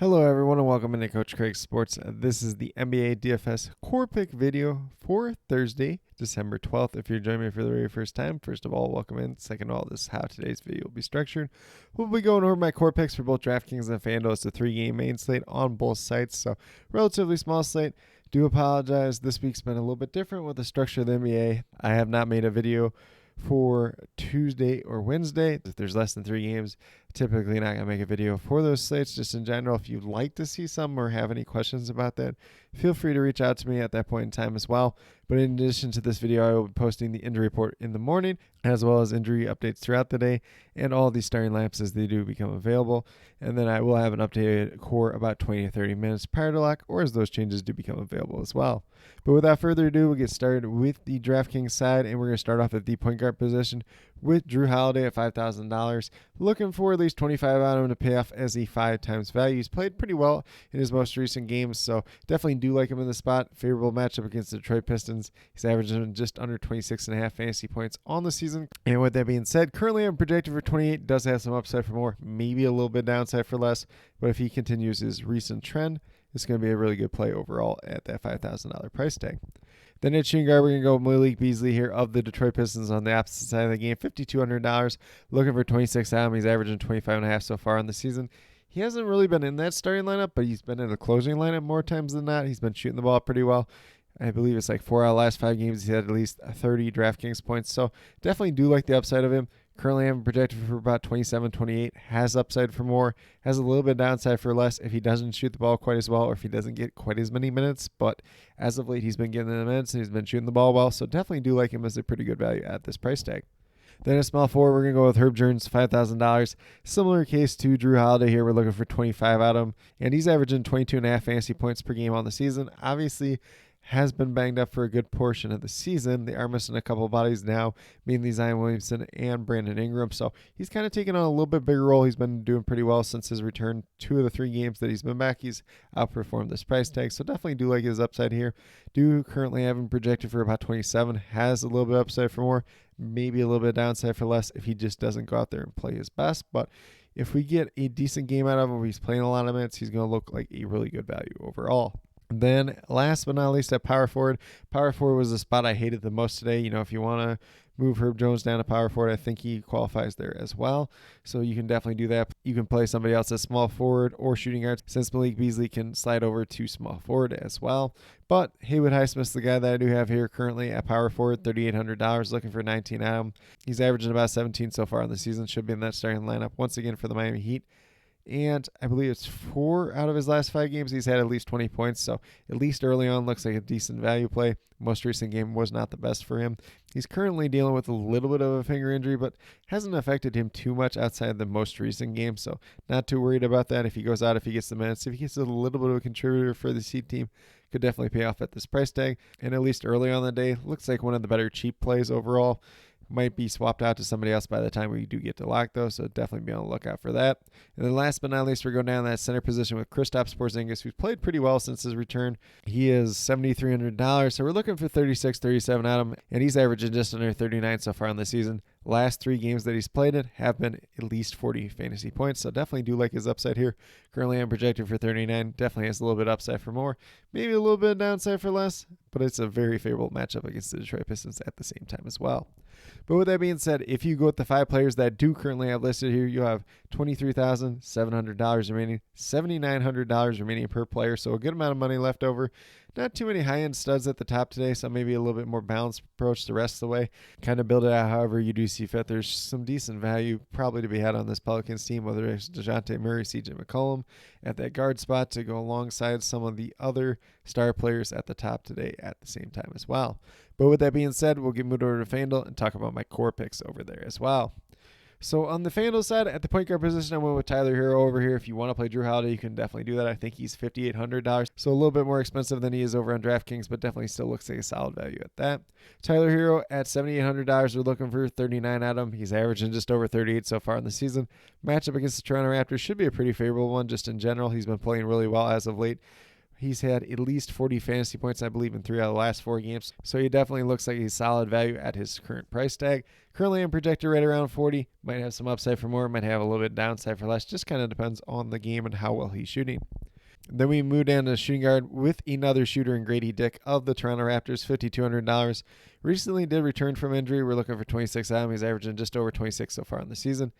Hello everyone and welcome into Coach Craig Sports. This is the NBA DFS Core Pick video for Thursday, December 12th. If you're joining me for the very first time, first of all, welcome in. Second of all, this is how today's video will be structured. We'll be going over my core picks for both DraftKings and FanDuel. It's a 3-game main slate on both sites, so relatively small slate. Do apologize, this week's been a little bit different with the structure of the NBA. I have not made a video for Tuesday or Wednesday. If there's less than 3 games, typically not going to make a video for those slates. Just in general, if you'd like to see some or have any questions about that, feel free to reach out to me at that point in time as well. But in addition to this video, I will be posting the injury report in the morning, as well as injury updates throughout the day, and all these starting lineups as they do become available. And then I will have an updated core about 20 to 30 minutes prior to lock, or as those changes do become available as well. But without further ado, we'll get started with the DraftKings side, and we're going to start off at the point guard position with Drew Holiday at $5,000. Looking for at least 25 out of him to pay off as a 5 times value. He's played pretty well in his most recent games, so definitely do like him in the spot. Favorable matchup against the Detroit Pistons. He's averaging just under 26.5 fantasy points on the season. And with that being said, currently I'm projected for 28. Does have some upside for more, maybe a little bit downside for less. But if he continues his recent trend, it's going to be a really good play overall at that $5,000 price tag. Then at shooting guard, we're going to go with Malik Beasley here of the Detroit Pistons on the opposite side of the game. $5,200, looking for 26 out. He's averaging 25.5 so far on the season. He hasn't really been in that starting lineup, but he's been in the closing lineup more times than not. He's been shooting the ball pretty well. I believe it's like 4 out of the last 5 games. He's had at least 30 DraftKings points. So definitely do like the upside of him. Currently I'm projected for about 27, 28. Has upside for more. Has a little bit of downside for less if he doesn't shoot the ball quite as well or if he doesn't get quite as many minutes. But as of late, he's been getting the minutes and he's been shooting the ball well. So definitely do like him as a pretty good value at this price tag. Then a small forward, we're going to go with Herb Jones, $5,000. Similar case to Drew Holiday here. We're looking for 25 out of him. And he's averaging 22.5 fantasy points per game on the season. Obviously, has been banged up for a good portion of the season. They are missing a couple of bodies now, mainly Zion Williamson and Brandon Ingram. So he's kind of taken on a little bit bigger role. He's been doing pretty well since his return. 2 of the 3 games that he's been back, he's outperformed this price tag. So definitely do like his upside here. Do currently have him projected for about 27. Has a little bit upside for more, maybe a little bit downside for less if he just doesn't go out there and play his best. But if we get a decent game out of him where he's playing a lot of minutes, he's going to look like a really good value overall. Then last but not least at power forward. Power forward was the spot I hated the most today. You know, if you want to move Herb Jones down to power forward, I think he qualifies there as well. So you can definitely do that. You can play somebody else as small forward or shooting guard since Malik Beasley can slide over to small forward as well. But Haywood Highsmith's the guy that I do have here currently at power forward, $3,800, looking for 19 out of him. He's averaging about 17 so far in the season. Should be in that starting lineup once again for the Miami Heat. And I believe it's 4 out of his last 5 games he's had at least 20 points. So at least early on looks like a decent value play. Most recent game was not the best for him. He's currently dealing with a little bit of a finger injury, but hasn't affected him too much outside the most recent game. So not too worried about that if he goes out, if he gets the minutes. If he gets a little bit of a contributor for the Heat team, could definitely pay off at this price tag. And at least early on the day, looks like one of the better cheap plays overall. Might be swapped out to somebody else by the time we do get to lock, though, so definitely be on the lookout for that. And then last but not least, we're going down that center position with Kristaps Porzingis, who's played pretty well since his return. He is $7,300, so we're looking for 36, 37 out of him, and he's averaging just under 39 so far in the season. Last 3 games that he's played in have been at least 40 fantasy points, so definitely do like his upside here. Currently, I'm projected for 39. Definitely has a little bit upside for more, maybe a little bit of downside for less, but it's a very favorable matchup against the Detroit Pistons at the same time as well. But with that being said, if you go with the 5 players that do currently have listed here, you have $23,700 remaining, $7,900 remaining per player, so a good amount of money left over. Not too many high-end studs at the top today, so maybe a little bit more balanced approach the rest of the way. Kind of build it out however you do see fit. There's some decent value probably to be had on this Pelicans team, whether it's DeJounte Murray, CJ McCollum at that guard spot to go alongside some of the other star players at the top today at the same time as well. But with that being said, we'll get moved over to FanDuel and talk about my core picks over there as well. So on the FanDuel side, at the point guard position, I went with Tyler Hero over here. If you want to play Drew Holiday, you can definitely do that. I think he's $5,800, so a little bit more expensive than he is over on DraftKings, but definitely still looks like a solid value at that. Tyler Hero at $7,800, we're looking for 39 out of him. He's averaging just over 38 so far in the season. Matchup against the Toronto Raptors should be a pretty favorable one just in general. He's been playing really well as of late. He's had at least 40 fantasy points, I believe, in 3 out of the last 4 games. So he definitely looks like he's solid value at his current price tag. Currently, I'm projected right around 40. Might have some upside for more, might have a little bit downside for less. Just kind of depends on the game and how well he's shooting. Then we move down to shooting guard with another shooter in Grady Dick of the Toronto Raptors, $5,200. Recently did return from injury. We're looking for 26 out. He's averaging just over 26 so far in the season.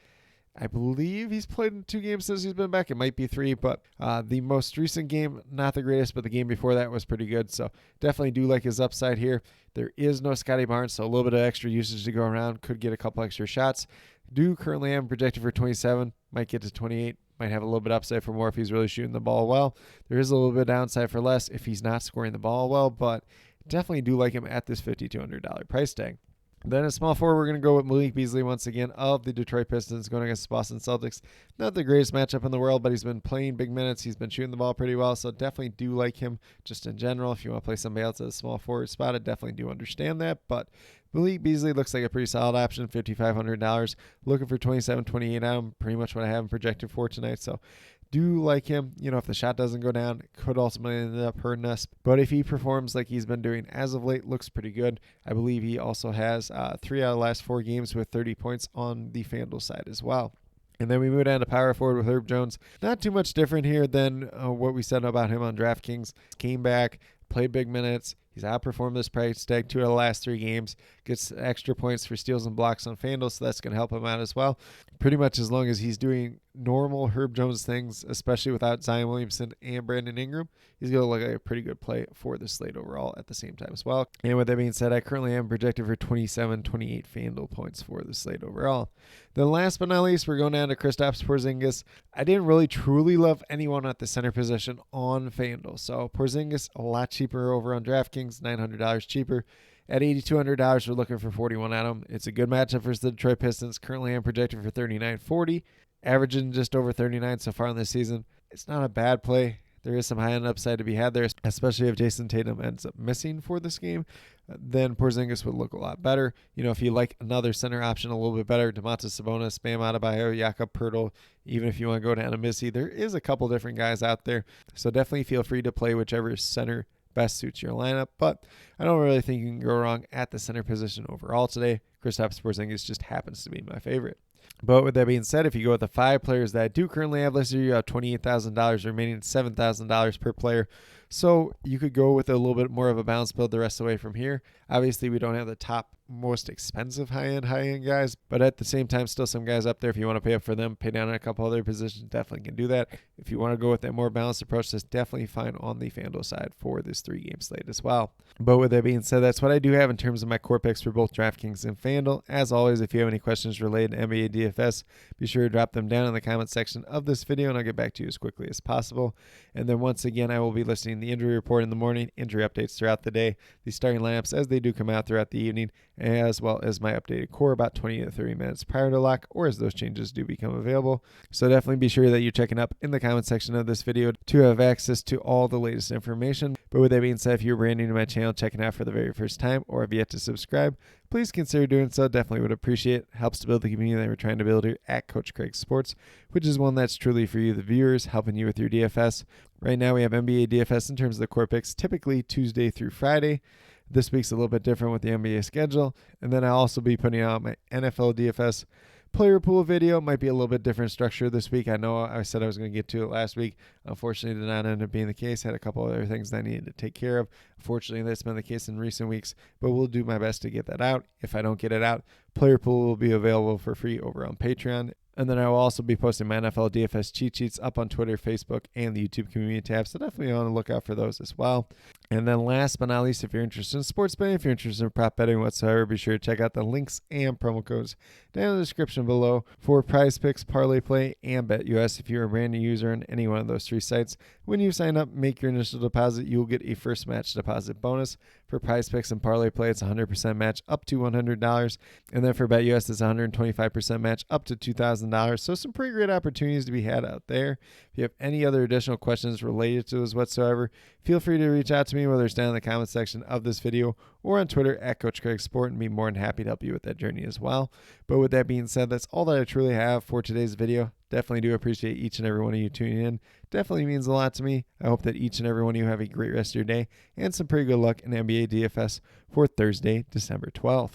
I believe he's played in 2 games since he's been back. It might be 3, but the most recent game, not the greatest, but the game before that was pretty good. So definitely do like his upside here. There is no Scotty Barnes, so a little bit of extra usage to go around. Could get a couple extra shots. Do currently have him projected for 27. Might get to 28. Might have a little bit upside for more if he's really shooting the ball well. There is a little bit of downside for less if he's not scoring the ball well, but definitely do like him at this $5,200 price tag. Then at small forward, we're going to go with Malik Beasley once again of the Detroit Pistons going against the Boston Celtics. Not the greatest matchup in the world, but he's been playing big minutes. He's been shooting the ball pretty well, so definitely do like him just in general. If you want to play somebody else at a small forward spot, I definitely do understand that, but Malik Beasley looks like a pretty solid option, $5,500. Looking for 27, 28 out of him, pretty much what I have him projected for tonight, so do like him. If the shot doesn't go down, it could ultimately end up hurting us. But if he performs like he's been doing as of late, looks pretty good. I believe he also has 3 out of the last 4 games with 30 points on the FanDuel side as well. And then we move down to power forward with Herb Jones. Not too much different here than what we said about him on DraftKings. Came back, played big minutes. He's outperformed this price tag 2 out of the last 3 games. Gets extra points for steals and blocks on FanDuel, so that's going to help him out as well. Pretty much as long as he's doing normal Herb Jones things, especially without Zion Williamson and Brandon Ingram, he's going to look like a pretty good play for the slate overall at the same time as well. And with that being said, I currently am projected for 27, 28 FanDuel points for the slate overall. Then last but not least, we're going down to Kristaps Porzingis. I didn't really truly love anyone at the center position on FanDuel. So Porzingis, a lot cheaper over on DraftKings, $900 cheaper. At $8,200, we're looking for 41 out of him. It's a good matchup versus the Detroit Pistons. Currently, I'm projected for 39.40, averaging just over 39 so far in this season. It's not a bad play. There is some high-end upside to be had there, especially if Jason Tatum ends up missing for this game. Then Porzingis would look a lot better. If you like another center option a little bit better, Domantas Sabonis, Bam Adebayo, Jakob Poeltl, even if you want to go to Anamisi, there is a couple different guys out there. So definitely feel free to play whichever center best suits your lineup, but I don't really think you can go wrong at the center position overall today. Kristaps Porzingis just happens to be my favorite. But with that being said, if you go with the 5 players that I do currently have listed, you have $28,000 remaining, $7,000 per player. So you could go with a little bit more of a balanced build the rest of the way from here. Obviously, we don't have the top most expensive high-end guys, but at the same time, still some guys up there. If you want to pay up for them, pay down on a couple other positions, definitely can do that. If you want to go with that more balanced approach, that's definitely fine on the FanDuel side for this 3-game slate as well. But with that being said, that's what I do have in terms of my core picks for both DraftKings and FanDuel. As always, if you have any questions related to NBA DFS, be sure to drop them down in the comment section of this video, and I'll get back to you as quickly as possible. And then once again, I will be listing the injury report in the morning, injury updates throughout the day, the starting lineups as they do come out throughout the evening, as well as my updated core about 20 to 30 minutes prior to lock, or as those changes do become available. So definitely be sure that you're checking up in the comment section of this video to have access to all the latest information. But with that being said, if you're brand new to my channel, checking out for the very first time, or have yet to subscribe, please consider doing so. Definitely would appreciate it. Helps to build the community that we're trying to build here at Coach Craig Sports, which is one that's truly for you, the viewers, helping you with your DFS. Right now we have NBA DFS in terms of the core picks, typically Tuesday through Friday. This week's a little bit different with the NBA schedule. And then I'll also be putting out my NFL DFS player pool video. Might be a little bit different structure this week. I know I said I was going to get to it last week. Unfortunately, did not end up being the case. Had a couple other things that I needed to take care of. Unfortunately, that's been the case in recent weeks, but we'll do my best to get that out. If I don't get it out, player pool will be available for free over on Patreon. And then I will also be posting my NFL DFS cheat sheets up on Twitter, Facebook, and the YouTube community tab. So definitely on the lookout for those as well. And then last but not least, if you're interested in sports betting, if you're interested in prop betting whatsoever, be sure to check out the links and promo codes down in the description below for Prize Picks, Parlay Play, and BetUS. If you're a brand new user on any one of those 3 sites, when you sign up, make your initial deposit, you will get a first match deposit bonus. For Prize Picks and Parlay Play, it's 100% match up to $100. And then for BetUS, it's 125% match up to $2,000. So some pretty great opportunities to be had out there. If you have any other additional questions related to those whatsoever, feel free to reach out to me, whether it's down in the comment section of this video or on Twitter at Coach Craig Sport, and be more than happy to help you with that journey as well. But with that being said, that's all that I truly have for today's video. Definitely do appreciate each and every one of you tuning in. Definitely means a lot to me. I hope that each and every one of you have a great rest of your day and some pretty good luck in NBA DFS for Thursday, December 12th.